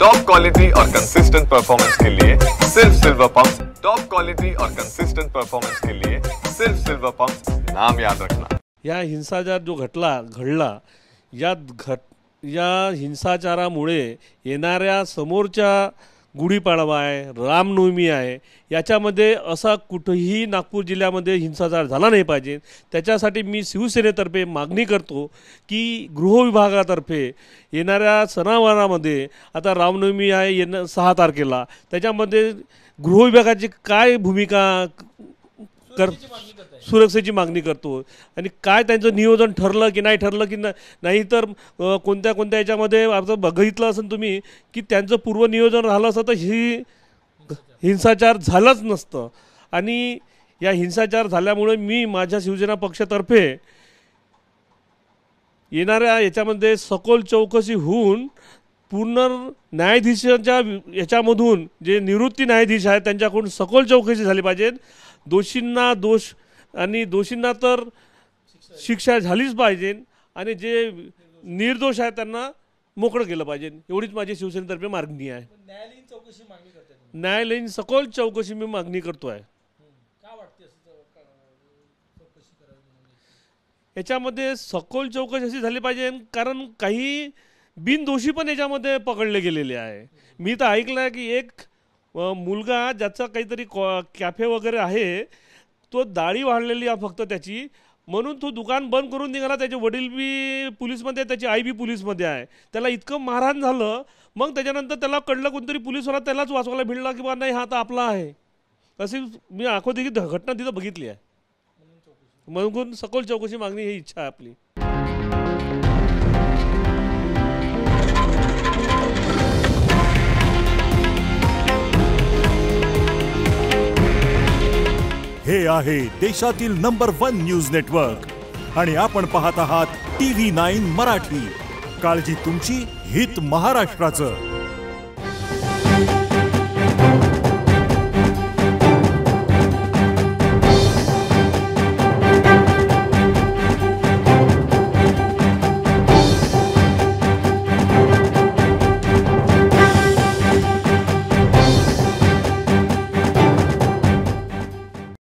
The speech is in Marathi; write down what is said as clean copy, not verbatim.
टॉप क्वालिटी और कंसिस्टेंट परफॉर्मेंस के लिए सिर्फ सिल्वर पंप्स। टॉप क्वालिटी और कंसिस्टेंट परफॉर्मेंस के लिए सिर्फ सिल्वर पंप्स, नाम याद रखना। या हिंसाचार जो घडला या हिंसाचारामुळे येणाऱ्या समोरच्या गुढीपाडवा आहे, रामनवमी आहे, याच्यामध्ये असा कुठेही नागपूर जिल्ह्यामध्ये हिंसाचार झाला नाही पाहिजे। त्याच्यासाठी मी शिवसेनेतर्फे मागणी करतो की गृहविभागातर्फे येणाऱ्या सणावारामध्ये आता रामनवमी आहे 6 तारखेला, त्याच्यामध्ये गृहविभागाची काय भूमिका सुरक्षेची मागणी करतो आणि काय त्यांचं नियोजन ठरलं की नाही ठरलं की नाही तर कोणत्या याच्यामध्ये आता बघितलं असेल तुम्ही की त्यांचं पूर्व नियोजन झालं असतं तर ही हिंसाचार झालाच नसतं। आणि या हिंसाचार झाल्यामुळे मी माझ्या शिवसेना पक्षातर्फे येणाऱ्या याच्यामध्ये सखोल चौकशी होऊन पूर्ण न्यायाधीशांच्या याच्यामधून जे निवृत्ती न्यायाधीश आहेत त्यांच्याकडून सखोल चौकशी झाली पाहिजे। दोषींना दोष आणि दोषींना तर शिक्षा झालीच पाहिजे आणि जे निर्दोष आहेत त्यांना मोकळं केलं पाहिजे, एवढीच माझी शिवसेनेतर्फे मागणी आहे। न्यायालयीन चौकशी मागणी करते, न्यायालयीन सखोल चौकशी मी मागणी करतोय। काय वाटते चौकशी करावी याच्यामध्ये सखोल चौकशी अशी झाली पाहिजे कारण काही बिनदोषी पण याच्यामध्ये पकडले गेलेले आहे। मी तर ऐकलं आहे की एक मुलगा ज्याचा काहीतरी कॅफे वगैरे आहे तो दाढी वाढलेली आहे फक्त त्याची, म्हणून तो दुकान बंद करून निघाला। त्याचे वडील बी पोलीसमध्ये, त्याची आई बी पोलीसमध्ये आहे। त्याला इतकं मारहाण झालं, मग त्याच्यानंतर त्याला कळलं कोणतरी पोलीसवाला त्यालाच वाचवायला भिडला की बा नाही हा आता आपला आहे। अशी मी आखोदेखी घटना तिथं बघितली आहे, म्हणून सखोल चौकशी मागणी ही इच्छा आहे आपली। हे आहे देशातील नंबर 1 न्यूज नेटवर्क आणि आपण पाहत आहात TV9 मराठी। काळजी तुमची, हित महाराष्ट्राचं।